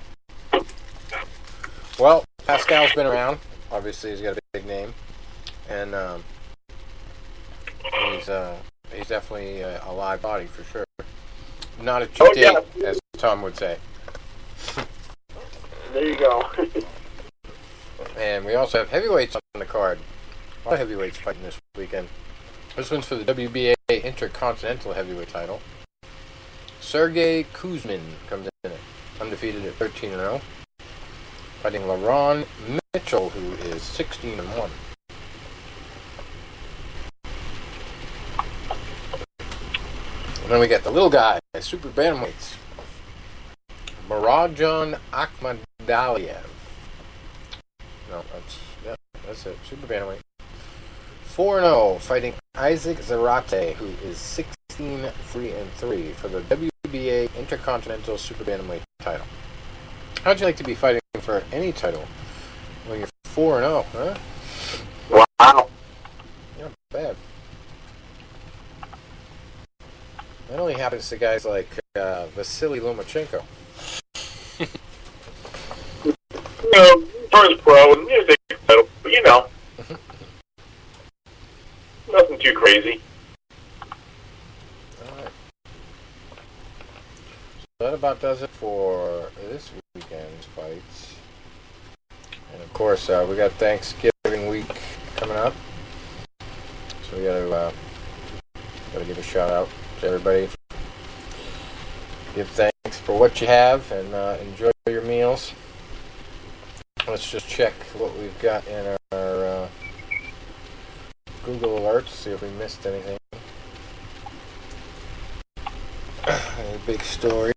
Well, Pascal's been around. Obviously, he's got a big name. And he's definitely a live body for sure. Not a cheap date, as Tom would say. There you go. And we also have heavyweights on the card. A lot of heavyweights fighting this weekend. This one's for the WBA Intercontinental Heavyweight title. Sergey Kuzmin comes in it, undefeated at 13-0, fighting LaRon Mitchell, who is 16-1. And then we got the little guy, super bantamweights, Marajan Akhmadaliev. No, that's it. Super bantamweight. 4-0, fighting Isaac Zarate, who is 16-3-3 for the WBA Intercontinental Super Bantamweight title. How'd you like to be fighting for any title when you're 4-0, huh? Wow. Not bad. That only happens to guys like Vasily Lomachenko. First pro, and big title, but nothing too crazy. Alright. So that about does it for this weekend's fights. And of course, we got Thanksgiving week coming up. So we gotta give a shout out to everybody. Give thanks for what you have and enjoy your meals. Let's just check what we've got in our Google alerts, see if we missed anything. Any big stories?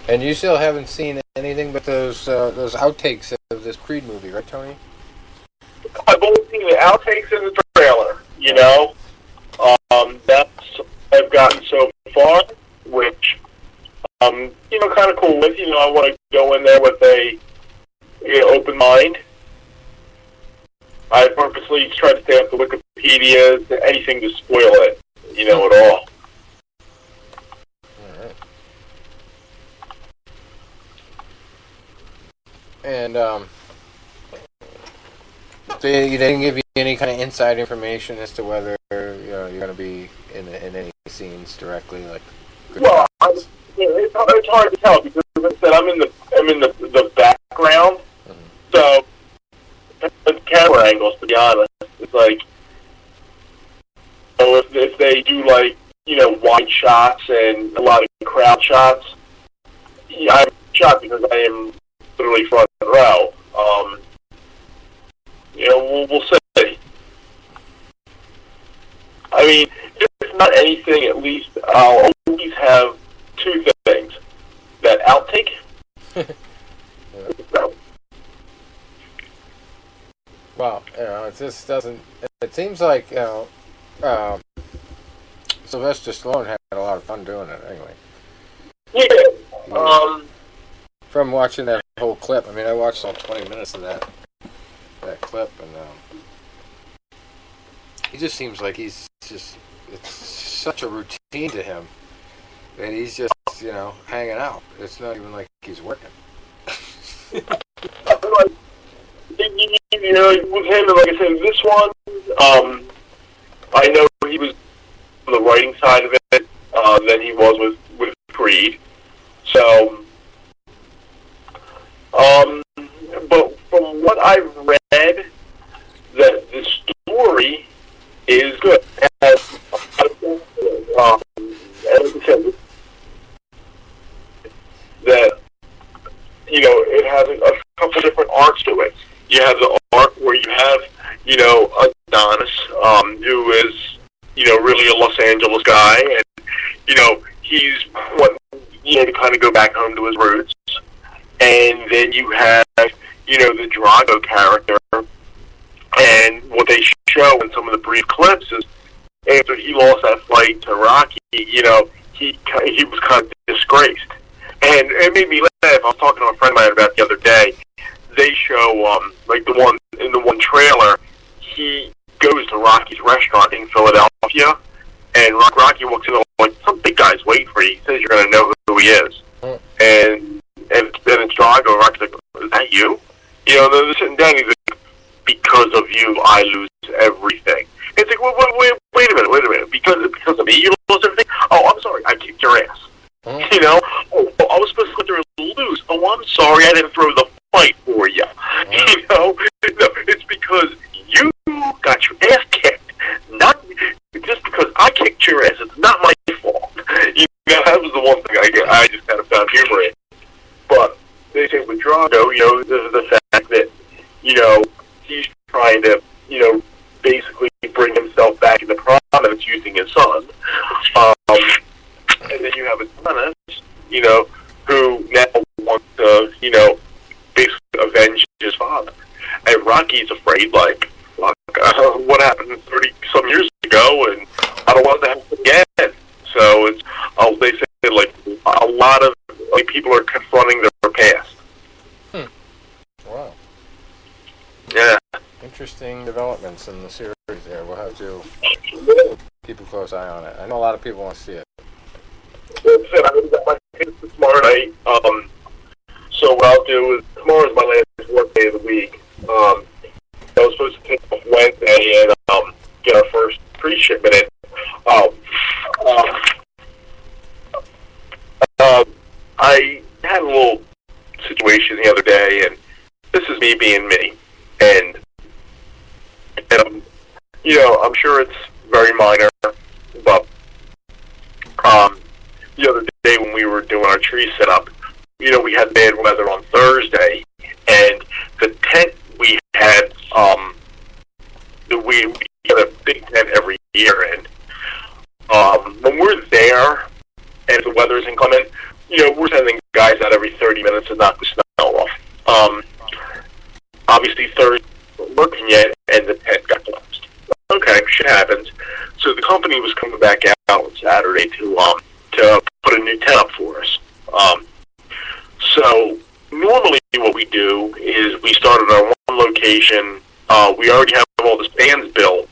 And you still haven't seen anything but those outtakes of this Creed movie, right, Tony? I've only seen the outtakes in the trailer, that's I've gotten so far, which, kind of cool with, I want to go in there with a open mind. I purposely tried to stay up the Wikipedia, anything to spoil it, at all. Alright. And, they didn't give you any kind of inside information as to whether you're going to be in any scenes directly, like. Well, it's hard to tell because, as I said, I'm in the background, so the camera angles. To be honest, it's like, if they do wide shots and a lot of crowd shots, I'm shocked because I am literally front row. We'll see. I mean, if not anything, at least I'll always have two things. That outtake. Well, it just doesn't. It seems like Sylvester Stallone had a lot of fun doing it. Anyway. Yeah. From watching that whole clip, I mean, I watched all 20 minutes of that clip, and he just seems like it's such a routine to him that he's just, hanging out. It's not even like he's working. With him, like I said, this one, I know he was on the writing side of it than he was with Creed. So, but from what I've read, that the story is good. And like I said, that it has a couple different arcs to it. You have the arc where you have Adonis, who is really a Los Angeles guy, and he's wanting to kind of go back home to his roots. And then you have the Drago character, and what they show in some of the brief clips is after he lost that fight to Rocky, he was kind of disgraced. And it made me laugh. I was talking to a friend of mine about the other day they show, like the one trailer, he goes to Rocky's restaurant in Philadelphia, and Rocky walks in like, some big guy's waiting for you. He says you're going to know who he is. And it's Drago. Rocky's like, is that you? You know, they're sitting down, he's like, because of you, I lose everything. It's like, wait a minute. Because of me, you lose everything? Oh, I'm sorry, I kicked your ass. You know? Oh, I was supposed to sit there and lose. Oh, I'm sorry, I didn't throw the fight for you. You know? No, it's because you got your ass kicked. Not just because I kicked your ass. It's not my fault. You know, that was the one thing I just kind of found humor in. But they say with Drago, you know, the fact that, you know, he's trying to, you know, basically bring himself back into prominence using his son. And then you have Adonis, you know, who now wants to, you know, basically avenge his father. And Rocky's afraid, like, what happened 30-some years ago, and I don't want that to happen again. So it's, they say, like, a lot of like, people are confronting their past. Wow. Yeah. Interesting developments in the series there. We'll have to keep a close eye on it. I know a lot of people want to see it. That's it. I'm going to get my kids tomorrow night. So what I'll do is, tomorrow's my last work day of the week. I was supposed to take off Wednesday and get our first pre-shipment in. I had a little situation the other day, and this is me being me. And you know, I'm sure it's very minor, but the other day when we were doing our tree setup, you know, we had bad weather on Thursday, and the tent we had, we get a big tent every year, and when we're there and the weather is inclement, you know, we're sending guys out every 30 minutes to knock the snow off. Obviously Thursday wasn't working yet, and the tent got collapsed. Okay, shit happens. So the company was coming back out on Saturday to put a new tent up for us. So normally what we do is we start at our one location. We already have all the stands built,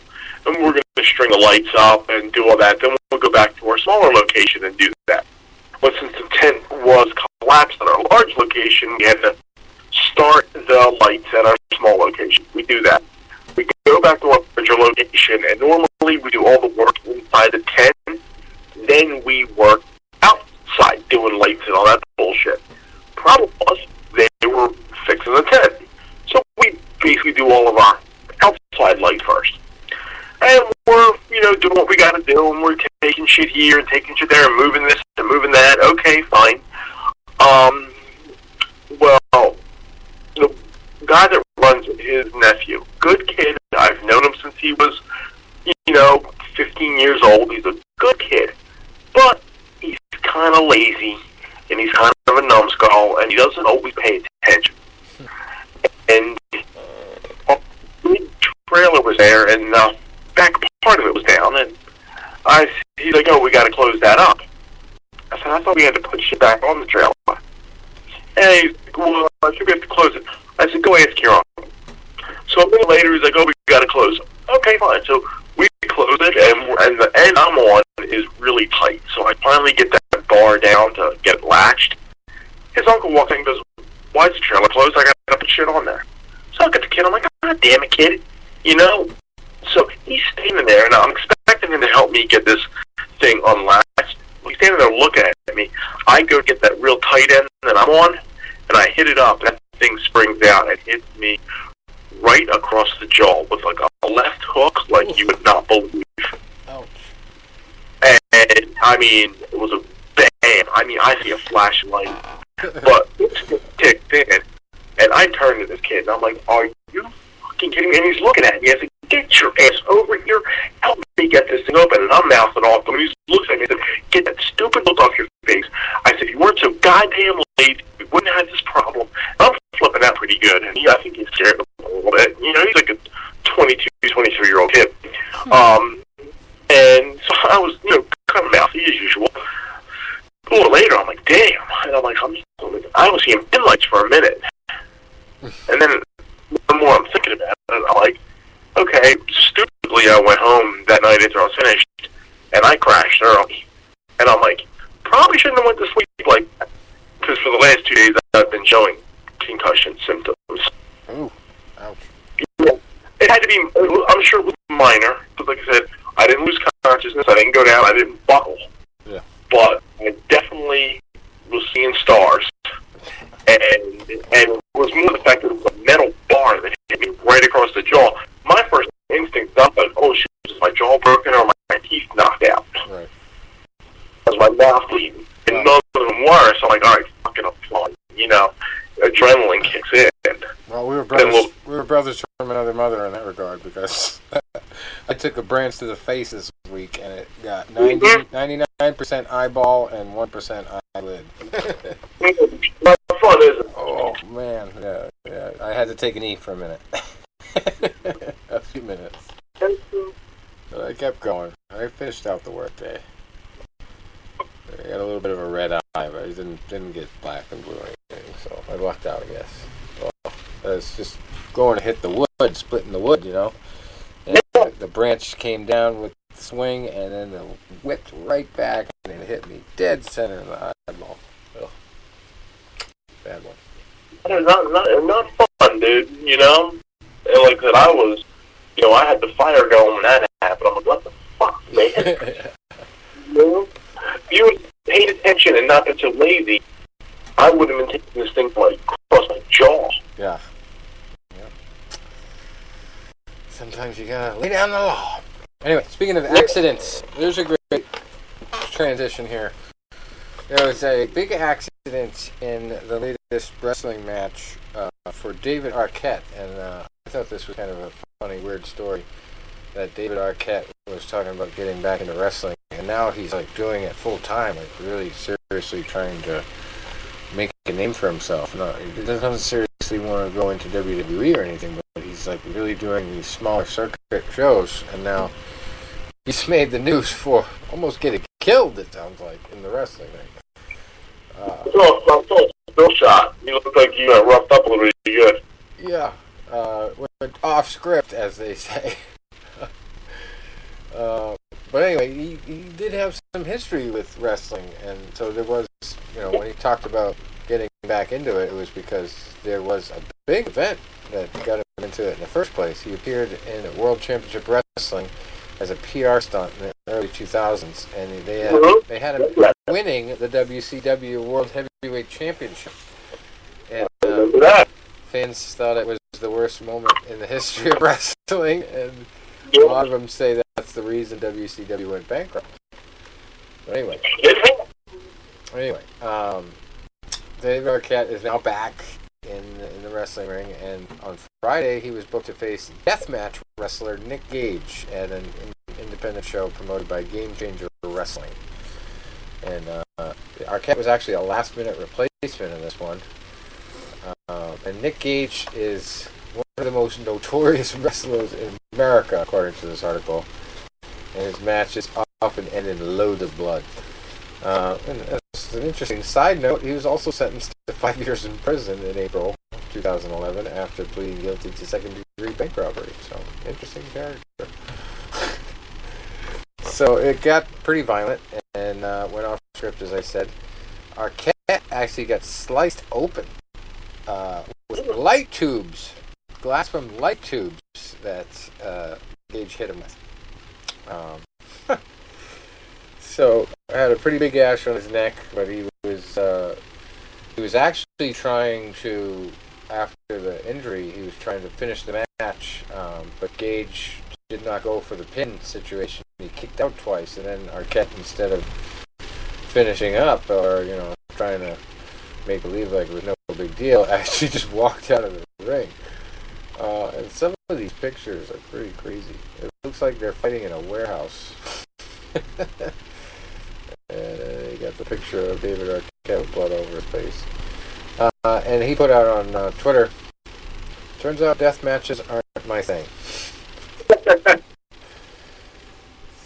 and we're going to string the lights up and do all that. Then we'll go back to our smaller location and do that. But since the tent was collapsed at our large location, we had to start the lights at our small location. We do that. We go back to our larger location, and normally we do all the work inside the tent. Then we work outside doing lights and all that bullshit. Problem was, they were fixing the tent. So we basically do all of our outside light first. And we're, you know, doing what we gotta do, and we're taking shit here and taking shit there and moving this and moving that. Okay, fine. Well, the guy that runs it, his nephew, good kid. I've known him since he was, you know, 15 years old. He's a good kid. But he's kind of lazy, and he's kind of a numbskull, and he doesn't always pay attention. And a big trailer was there, and back part of it was down, and he's like, oh, we got to close that up. I said, I thought we had to put shit back on the trailer. And he's like, well, I think we have to close it. I said, go ask your uncle. So a minute later, he's like, oh, we got to close it. Okay, fine. So we close it, and the end I'm on is really tight. So I finally get that bar down to get it latched. His uncle walks in and goes, why is the trailer closed? I got to put shit on there. So I look at the kid. I'm like, God damn it, kid. You know? So he's standing there, and I'm expecting him to help me get this thing unlatched. He's standing there looking at me. I go get that real tight end that I'm on, and I hit it up. That thing springs out and hits me right across the jaw with like a left hook like you would not believe. Ouch. And I mean, it was a bam. I mean, I see a flashlight, but it ticked in. And I turned to this kid, and I'm like, are you fucking kidding me? And he's looking at me. I said, get your ass over here. Help me get this thing open. And I'm mouthing off to him. He looks at me and said, get that stupid look off your face. I said, if you weren't so goddamn late, we wouldn't have this problem. And I'm flipping out pretty good. And I think he's scared a little bit. You know, he's like a 22, 23-year-old kid. And so I was, you know, kind of mouthy as usual. A little later, I'm like, damn. And I'm like, I was seeing pin lights for a minute. And then okay, stupidly, I went home that night after I was finished, and I crashed early. And I'm like, probably shouldn't have went to sleep like that, because for the last 2 days I've been showing concussion symptoms. Ooh, ouch. Yeah. It had to be, I'm sure it was minor, but like I said, I didn't lose consciousness, I didn't go down, I didn't buckle. Yeah. But I definitely was seeing stars, and it was more the fact that it was a metal bar that hit me right across the jaw. My first instinct, I thought, oh shit, is my jaw broken or my teeth knocked out? Right. Was my mouth bleeding? And none of them were, so I'm like, alright, fucking up, you know, adrenaline kicks in. Well, we were brothers from another mother in that regard, because I took a branch to the face this week, and it got 99% eyeball and 1% eyelid. Not fun, is it? Oh, man. Yeah. I had to take an E for a minute. A few minutes. But I kept going. I finished out the workday. I got a little bit of a red eye, but I didn't get black and blue or anything, so I lucked out, I guess. Well, it's just going to hit the wood, splitting the wood, you know. And the branch came down with the swing, and then it whipped right back, and it hit me dead center in the eyeball. Ugh. Bad one. Not fun, dude, you know? And like that, I had the fire going when that happened. I'm like, what the fuck, man? You know? If you had paid attention and not been so lazy, I would have been taking this thing like across my jaw. Yeah. Sometimes you gotta lay down the law. Anyway, speaking of accidents, there's a great transition here. There was a big accident in the latest wrestling match for David Arquette, and I thought this was kind of a funny, weird story, that David Arquette was talking about getting back into wrestling, and now he's like doing it full time, like really seriously trying to make a name for himself. No, he doesn't seriously want to go into WWE or anything, but he's like really doing these smaller circuit shows, and now he's made the news for almost getting killed, it sounds like, in the wrestling ring. Bill shot. You look like you got roughed up a little bit. Good. Yeah, went off script, as they say. But anyway, he did have some history with wrestling, and so there was, when he talked about getting back into it, it was because there was a big event that got him into it in the first place. He appeared in World Championship Wrestling as a PR stunt in the early 2000s, and they had him winning the WCW World Heavyweight Championship. And fans thought it was the worst moment in the history of wrestling, and a lot of them say that's the reason WCW went bankrupt. But anyway, David Arquette is now back in the wrestling ring, and on Friday he was booked to face deathmatch wrestler Nick Gage at an independent show promoted by Game Changer Wrestling. And Arquette was actually a last-minute replacement in this one. And Nick Gage is one of the most notorious wrestlers in America, according to this article. And his matches often end in loads of blood. And as an interesting side note, he was also sentenced to 5 years in prison in April 2011 after pleading guilty to second-degree bank robbery. So, interesting character. So it got pretty violent and went off script, as I said. Arquette actually got sliced open with light tubes, glass from light tubes that Gage hit him with. So had a pretty big gash on his neck, but he was actually trying to, after the injury, he was trying to finish the match, but Gage did not go for the pin situation. He kicked out twice, and then Arquette, instead of finishing up or trying to make believe like it was no big deal, actually just walked out of the ring. And some of these pictures are pretty crazy. It looks like they're fighting in a warehouse. And you got the picture of David Arquette with blood over his face. And he put out on Twitter, turns out death matches aren't my thing.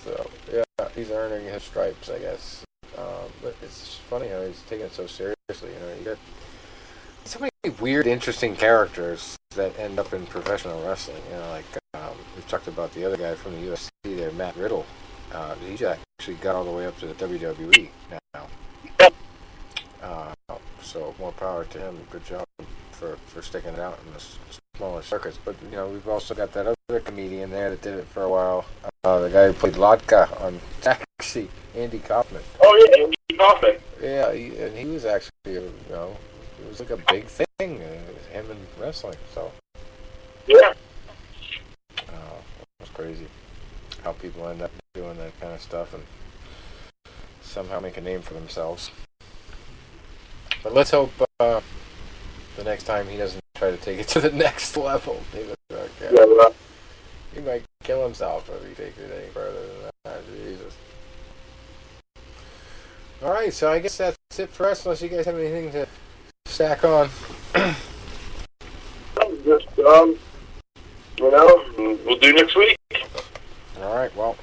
So, yeah, he's earning his stripes, I guess. But it's funny how he's taking it so seriously. You got so many weird, interesting characters that end up in professional wrestling. You know, like we've talked about the other guy from the UFC there, Matt Riddle. He's actually got all the way up to the WWE now. So more power to him. Good job for sticking it out in the smaller circuits. But you know, we've also got that other comedian there that did it for a while. The guy who played Latka on Taxi, Andy Kaufman. Oh yeah, Andy Kaufman. Yeah, and he was actually, you know, it was like a big thing. It was him in wrestling. So yeah, it was crazy how people end up doing that kind of stuff and somehow make a name for themselves. But let's hope the next time he doesn't try to take it to the next level. He might kill himself if he takes it any further than that. Jesus. Alright, so I guess that's it for us, unless you guys have anything to stack on. Just, you know, we'll do next week. Alright, well,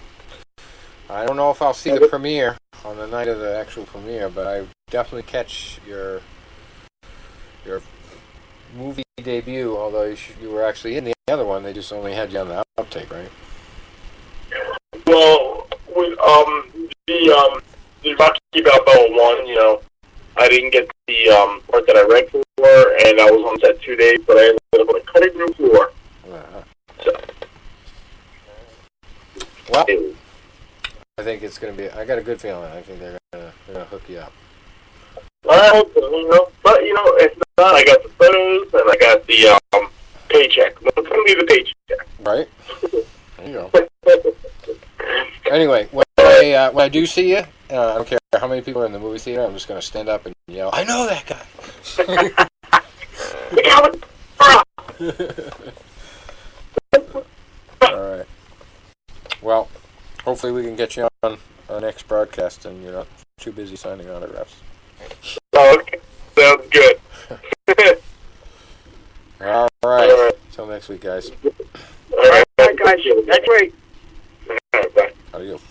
I don't know if I'll see the premiere on the night of the actual premiere, but I definitely catch your movie debut, although you were actually in the other one. They just only had you on the outtake, right? Well, with the Rocky Balboa one, you know, I didn't get the part that I read for, and I was on set 2 days, but I ended up on a cutting room floor. So, well, I think it's going to be. I got a good feeling. I think they're gonna hook you up. I hope so, you know. But you know, if not, I got the photos and I got the paycheck. It's going to be the paycheck. Right. There you go. Anyway, when I do see you, I don't care how many people are in the movie theater. I'm just going to stand up and yell, "I know that guy." All right. Well, hopefully we can get you on our next broadcast, and you're not too busy signing autographs. Okay, sounds good. All right. Till next week, guys. All right, guys. Next week. Bye. Adios.